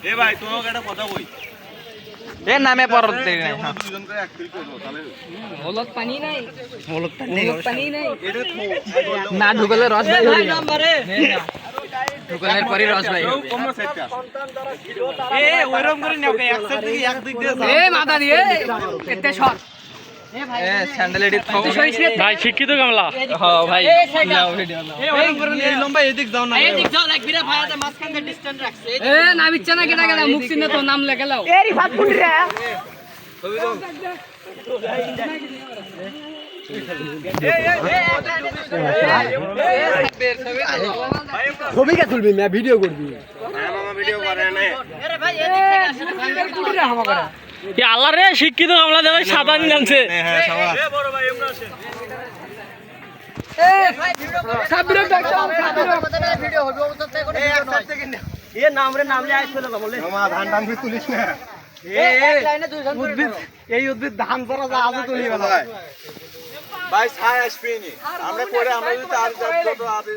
এ ভাই তোমাকে একটা কথা কই এ নামে পড়তে নাই দুইজন করে এক ক্লিক করব তাহলে হলুদ পানি নাই হলুদ পানি নাই এটা না ঢুকলে রস ভাই হই না নম্বরে ঢুকলের পরই রস ভাই কম সেটটা এ ওইরকম করে নাও এক সাইড থেকে এক দিক দিয়ে এ মাথা দিয়ে এতে সর এ স্যান্ডেল এডিট খাও ভাই শিক্ষিত কামলা হ্যাঁ ভাই এই সাইড নাও ভিডিও নাও এ ওইরকম করে এই লম্বা এদিক যাও না এদিক যাও লাগবি রে ভাই মাঝখান থেকে ডিসটেন্স রাখছে এ না বিচ্ছা না কেডা কেডা মুখ চিহ্ন তো নাম লেখা লাও এরি ফাত কুন্ডি রে ছবি কে তুলবি না ভিডিও করবি মামা ভিডিও করে না আরে ভাই এদিক থেকে আসেন কুন্ডি রে হামা করে এ আল্লাহ রে শিক্ষিত কামলা দেবে সাদা নিয়ে নামছে হ্যাঁ সবাই এ বড় ভাই এমন আছেন এ ভাই ভিডিও করে সাবিরক ডাকছো ভিডিও হবে ও তো থেকে এক সাইড থেকে এ নাম রে নাম লে আইছিল না বলে মামা ধান টান তুলিস না এক লাইনে দুইজন উদ্ভিদ এই উদ্ভিদ ধান ধরা যা আছে তুলি ভাই ভাই ছাই আসবে নি আমরা করে আমরা যদি আর যত আদে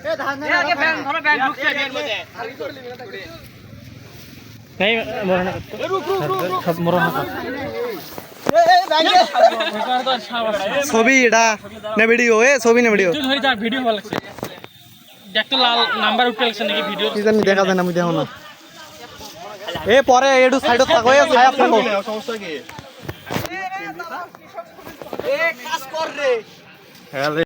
এ ধান এ আগে ব্যান ধরো ব্যান ঢুকছে এর মধ্যে নাই মরনা সব মরনা ছবি এটা না ভিডিও এ ছবি না ভিডিও তুই ধরে যা ভিডিও ভালো লাগছে দেখ তো লাল নাম্বার উঠে লাগছে নাকি ভিডিও কি জানি দেখা যায় না আমি দেখো না এ পরে একটু সাইডত থাকো এ ছায়া থাকো সমস্যা কি এ কাজ কর রে